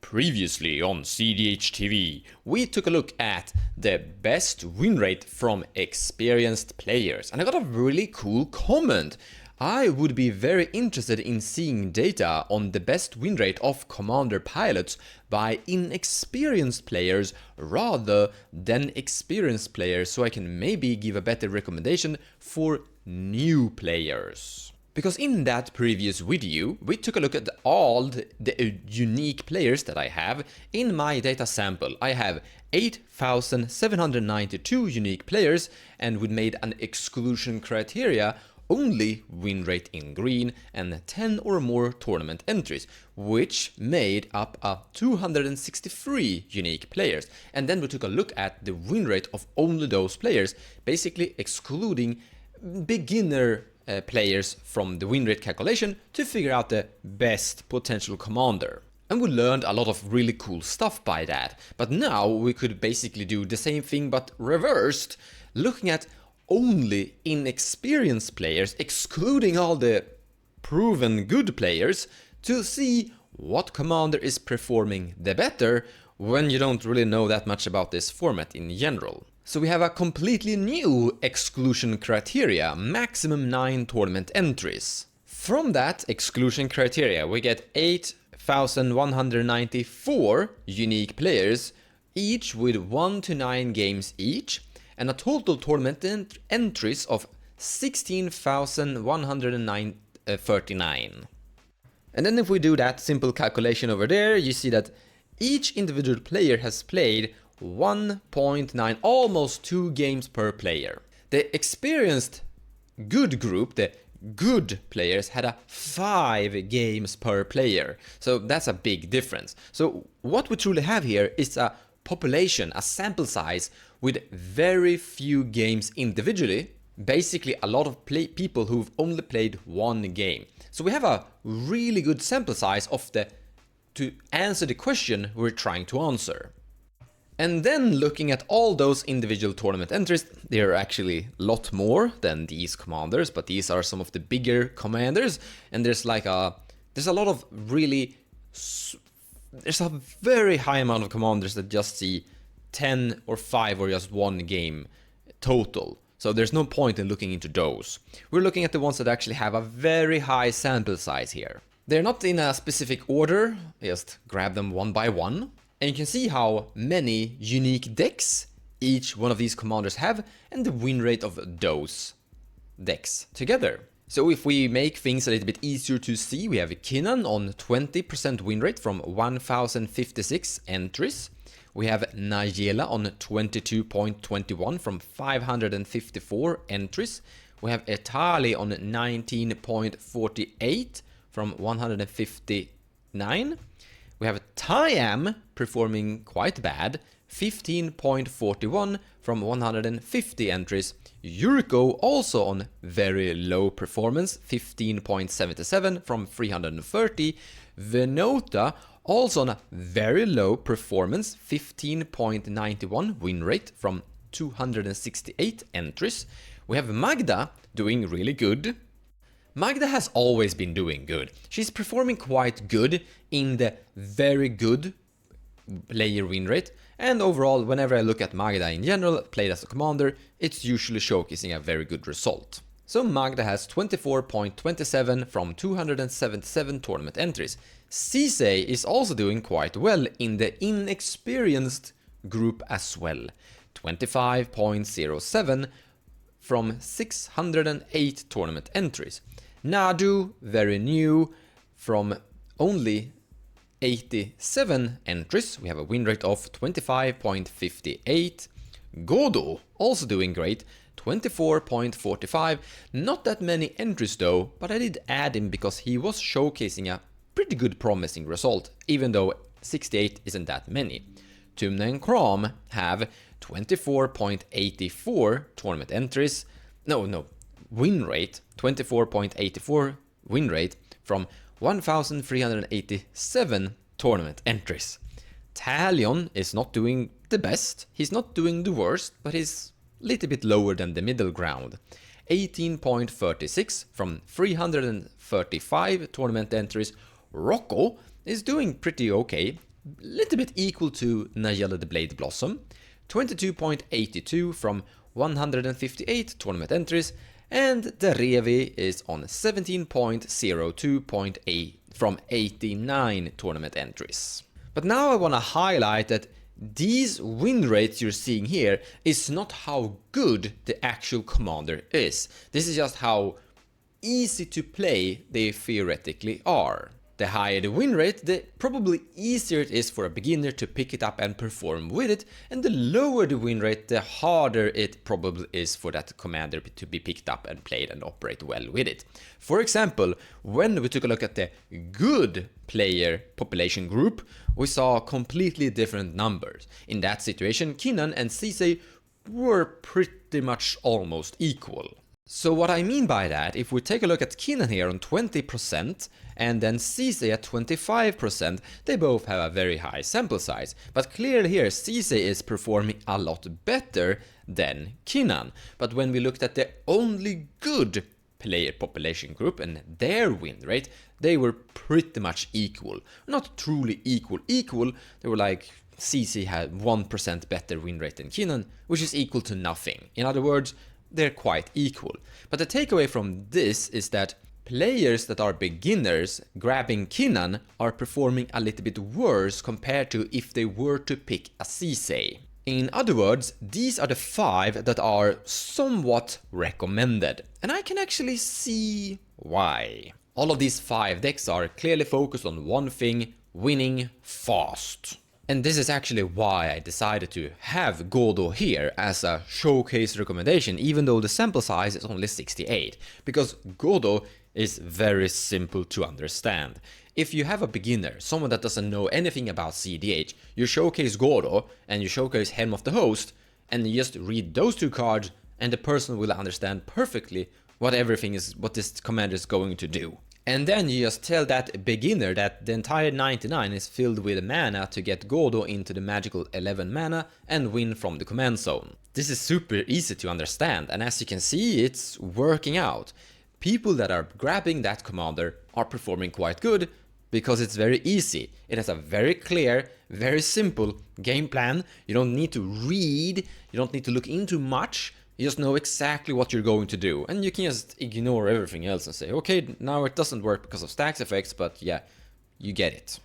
Previously on cEDH TV, we took a look at the best win rate from experienced players, and I got a really cool comment. I would be very interested in seeing data on the best win rate of commander pilots by inexperienced players rather than experienced players, so I can maybe give a better recommendation for new players. Because in that previous video, we took a look at all the unique players that I have in my data sample. I have 8,792 unique players, and we made an exclusion criteria, only win rate in green and 10 or more tournament entries, which made up 263 unique players. And then we took a look at the win rate of only those players, basically excluding beginner players from the win rate calculation to figure out the best potential commander. And we learned a lot of really cool stuff by that. But now we could basically do the same thing but reversed, looking at only inexperienced players, excluding all the proven good players, to see what commander is performing the better when you don't really know that much about this format in general. So we have a completely new exclusion criteria, maximum 9 tournament entries. From that exclusion criteria we get 8,194 unique players, each with 1 to 9 games each, and a total tournament entries of 16,139. And then if we do that simple calculation over there, you see that each individual player has played 1.9, almost 2 games per player. The experienced good group, the good players, had a 5 games per player. So that's a big difference. So what we truly have here is a population, a sample size with very few games individually. Basically a lot of people who've only played 1 game. So we have a really good sample size to answer the question we're trying to answer. And then looking at all those individual tournament entries, there are actually a lot more than these commanders, but these are some of the bigger commanders, and there's a very high amount of commanders that just see 10 or 5 or just 1 game total. So there's no point in looking into those. We're looking at the ones that actually have a very high sample size here. They're not in a specific order, just grab them one by one. And you can see how many unique decks each one of these commanders have and the win rate of those decks together. So if we make things a little bit easier to see, we have Kinnan on 20% win rate from 1,056 entries. We have Nigella on 22.21 from 554 entries. We have Etali on 19.48 from 159. We have Tyam performing quite bad, 15.41 from 150 entries. Yuriko also on very low performance, 15.77 from 330. Venota also on a very low performance, 15.91 win rate from 268 entries. We have Magda doing really good. Magda has always been doing good. She's performing quite good in the very good player win rate, and overall, whenever I look at Magda in general, played as a commander, it's usually showcasing a very good result. So Magda has 24.27 from 277 tournament entries. Cisse is also doing quite well in the inexperienced group as well. 25.07 from 608 tournament entries. Nadu, very new, from only 87 entries. We have a win rate of 25.58. Godo, also doing great, 24.45. Not that many entries though, but I did add him because he was showcasing a pretty good promising result, even though 68 isn't that many. Tumna and Kram have 24.84 tournament entries. Win rate, 24.84 win rate from 1,387 tournament entries. Talion is not doing the best, he's not doing the worst, but he's a little bit lower than the middle ground. 18.36 from 335 tournament entries. Rocco is doing pretty okay, little bit equal to Nayeli the Blade Blossom, 22.82 from 158 tournament entries, and the Revi is on 17.02 from 89 tournament entries. But now I want to highlight that these win rates you're seeing here is not how good the actual commander is. This is just how easy to play they theoretically are. The higher the win rate, the probably easier it is for a beginner to pick it up and perform with it, and the lower the win rate, the harder it probably is for that commander to be picked up and played and operate well with it. For example, when we took a look at the good player population group, we saw completely different numbers. In that situation, Kinnan and cEDH were pretty much almost equal. So what I mean by that, if we take a look at Kinnan here on 20% and then cEDH at 25%, they both have a very high sample size. But clearly here, cEDH is performing a lot better than Kinnan. But when we looked at the only good player population group and their win rate, they were pretty much equal. Not truly equal, they were like cEDH had 1% better win rate than Kinnan, which is equal to nothing. In other words, they're quite equal. But the takeaway from this is that players that are beginners grabbing Kinnan are performing a little bit worse compared to if they were to pick a cEDH. In other words, these are the 5 that are somewhat recommended, and I can actually see why. All of these 5 decks are clearly focused on one thing: winning fast. And this is actually why I decided to have Godo here as a showcase recommendation, even though the sample size is only 68, because Godo is very simple to understand. If you have a beginner, someone that doesn't know anything about cEDH, you showcase Godo and you showcase Helm of the Host, and you just read those 2 cards, and the person will understand perfectly what this commander is going to do. And then you just tell that beginner that the entire 99 is filled with mana to get Godo into the magical 11 mana and win from the command zone. This is super easy to understand, and as you can see, it's working out. People that are grabbing that commander are performing quite good because it's very easy. It has a very clear, very simple game plan. You don't need to read, you don't need to look into much. You just know exactly what you're going to do, and you can just ignore everything else and say, okay, now it doesn't work because of stacks effects, but yeah, you get it.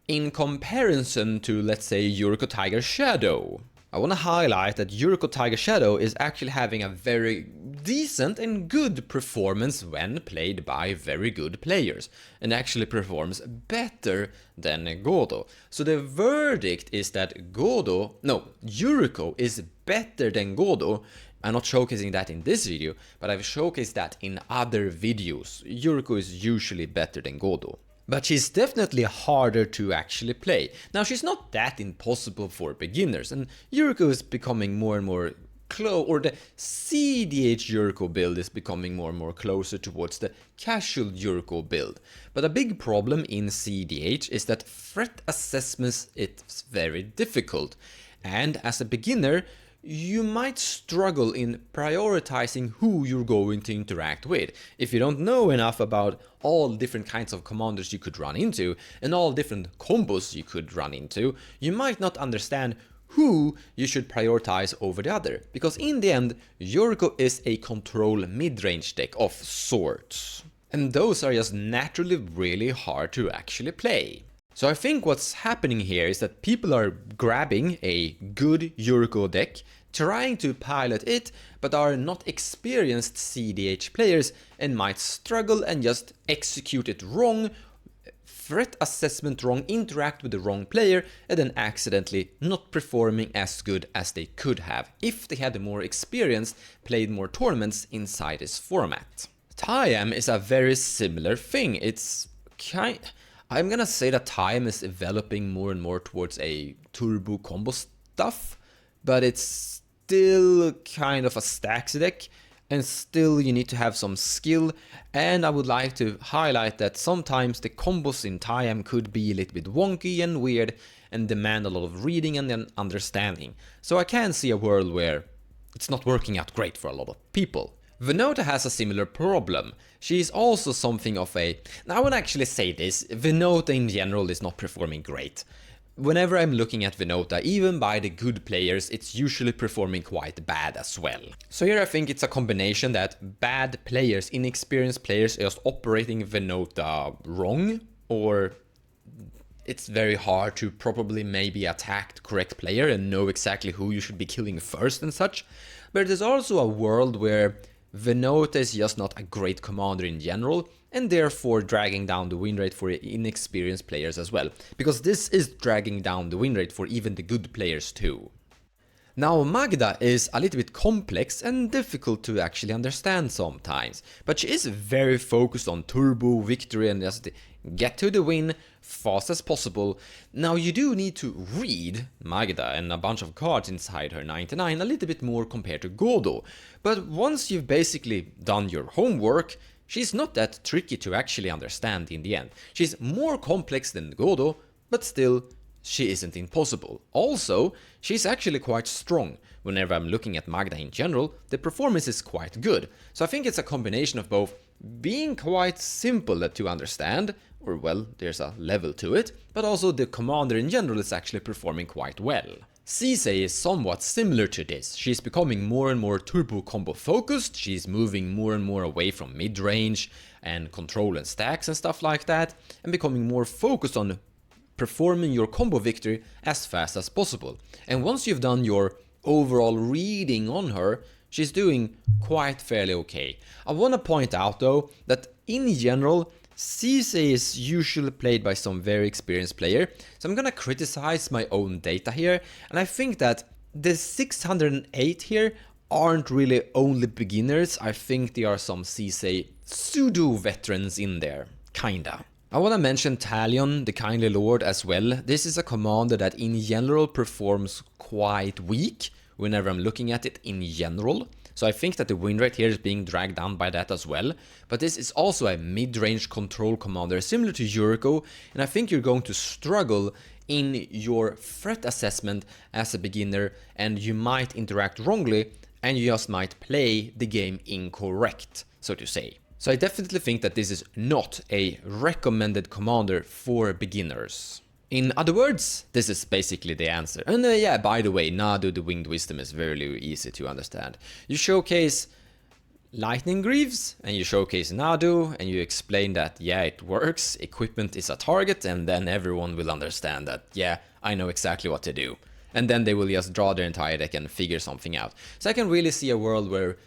In comparison to, let's say, Yuriko Tiger Shadow, I want to highlight that Yuriko Tiger Shadow is actually having a very decent and good performance when played by very good players, and actually performs better than Godo. So the verdict is that Yuriko is better than Godo. I'm not showcasing that in this video, but I've showcased that in other videos. Yuriko is usually better than Godo. But she's definitely harder to actually play. Now, she's not that impossible for beginners, and Yuriko is becoming more and more or the cEDH Yuriko build is becoming more and more closer towards the casual Yuriko build. But a big problem in cEDH is that threat assessments is very difficult, and as a beginner, you might struggle in prioritizing who you're going to interact with. If you don't know enough about all different kinds of commanders you could run into and all different combos you could run into, you might not understand who you should prioritize over the other. Because in the end, Yuriko is a control mid-range deck of sorts. And those are just naturally really hard to actually play. So I think what's happening here is that people are grabbing a good Yuriko deck, trying to pilot it, but are not experienced cEDH players and might struggle and just execute it wrong, threat assessment wrong, interact with the wrong player, and then accidentally not performing as good as they could have if they had more experience, played more tournaments inside this format. TIAM is a very similar thing. I'm gonna say that TIAM is developing more and more towards a turbo combo stuff, but it's still kind of a stacks deck, and still you need to have some skill, and I would like to highlight that sometimes the combos in TIAM could be a little bit wonky and weird and demand a lot of reading and then understanding. So I can see a world where it's not working out great for a lot of people. Venota has a similar problem. She is also something of a... Now I would actually say this, Venota in general is not performing great. whenever I'm looking at Venota, even by the good players, it's usually performing quite bad as well. So here I think it's a combination that bad players, inexperienced players, are just operating Venota wrong, or it's very hard to probably maybe attack the correct player and know exactly who you should be killing first and such. But there's also a world where Venota is just not a great commander in general, and therefore dragging down the win rate for inexperienced players as well, because this is dragging down the win rate for even the good players too. Now Magda is a little bit complex and difficult to actually understand sometimes, but she is very focused on turbo, victory, and just get to the win fast as possible. Now you do need to read Magda and a bunch of cards inside her 99 a little bit more compared to Godo, but once you've basically done your homework, she's not that tricky to actually understand in the end. She's more complex than Godo, but still, she isn't impossible. Also, she's actually quite strong. Whenever I'm looking at Magda in general, the performance is quite good. So I think it's a combination of both being quite simple to understand, or well, there's a level to it, but also the commander in general is actually performing quite well. cEDH is somewhat similar to this. She's becoming more and more turbo combo focused, she's moving more and more away from mid-range and control and stacks and stuff like that, and becoming more focused on performing your combo victory as fast as possible. And once you've done your overall reading on her, she's doing quite fairly okay. I want to point out though that in general, cEDH is usually played by some very experienced player, so I'm gonna criticize my own data here, and I think that the 608 here aren't really only beginners. I think there are some cEDH pseudo veterans in there, kinda. I want to mention Talion, the Kindly Lord, as well. This is a commander that in general performs quite weak whenever I'm looking at it in general. So I think that the win rate here is being dragged down by that as well. But this is also a mid-range control commander similar to Yuriko, and I think you're going to struggle in your threat assessment as a beginner, and you might interact wrongly and you just might play the game incorrect, so to say. So I definitely think that this is not a recommended commander for beginners. In other words, this is basically the answer. And yeah, by the way, Nadu the Winged Wisdom is very easy to understand. You showcase Lightning Greaves, and you showcase Nadu, and you explain that, yeah, it works, equipment is a target, and then everyone will understand that, yeah, I know exactly what to do. And then they will just draw their entire deck and figure something out. So I can really see a world where,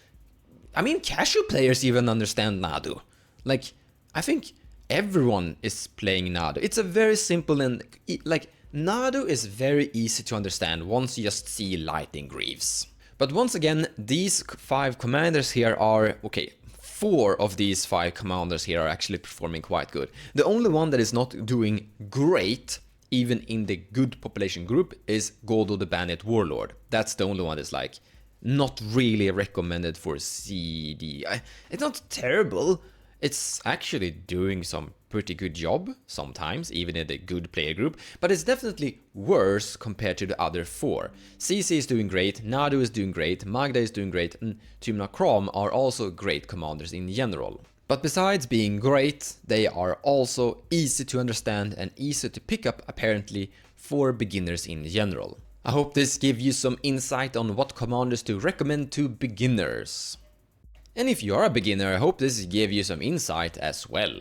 I mean, casual players even understand Nadu. Like, I think everyone is playing Nadu. It's a very simple and, like, Nadu is very easy to understand once you just see Lightning Greaves. But once again, these 5 commanders here are, okay, 4 of these 5 commanders here are actually performing quite good. The only one that is not doing great, even in the good population group, is Godo the Bandit Warlord. That's the only one that's like, not really recommended for cEDH. It's not terrible. It's actually doing some pretty good job sometimes, even in the good player group, but it's definitely worse compared to the other 4. cEDH is doing great, Nadu is doing great, Magda is doing great, and Tymna Krom are also great commanders in general. But besides being great, they are also easy to understand and easy to pick up apparently for beginners in general. I hope this gives you some insight on what commanders to recommend to beginners. And if you are a beginner, I hope this gave you some insight as well.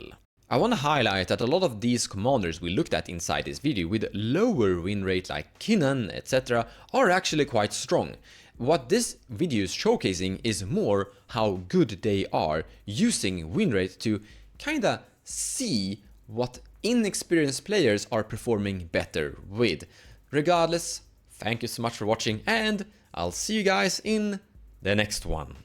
I want to highlight that a lot of these commanders we looked at inside this video with lower win rate like Kinnan, etc. are actually quite strong. What this video is showcasing is more how good they are using win rate to kinda see what inexperienced players are performing better with. Regardless, thank you so much for watching, and I'll see you guys in the next one.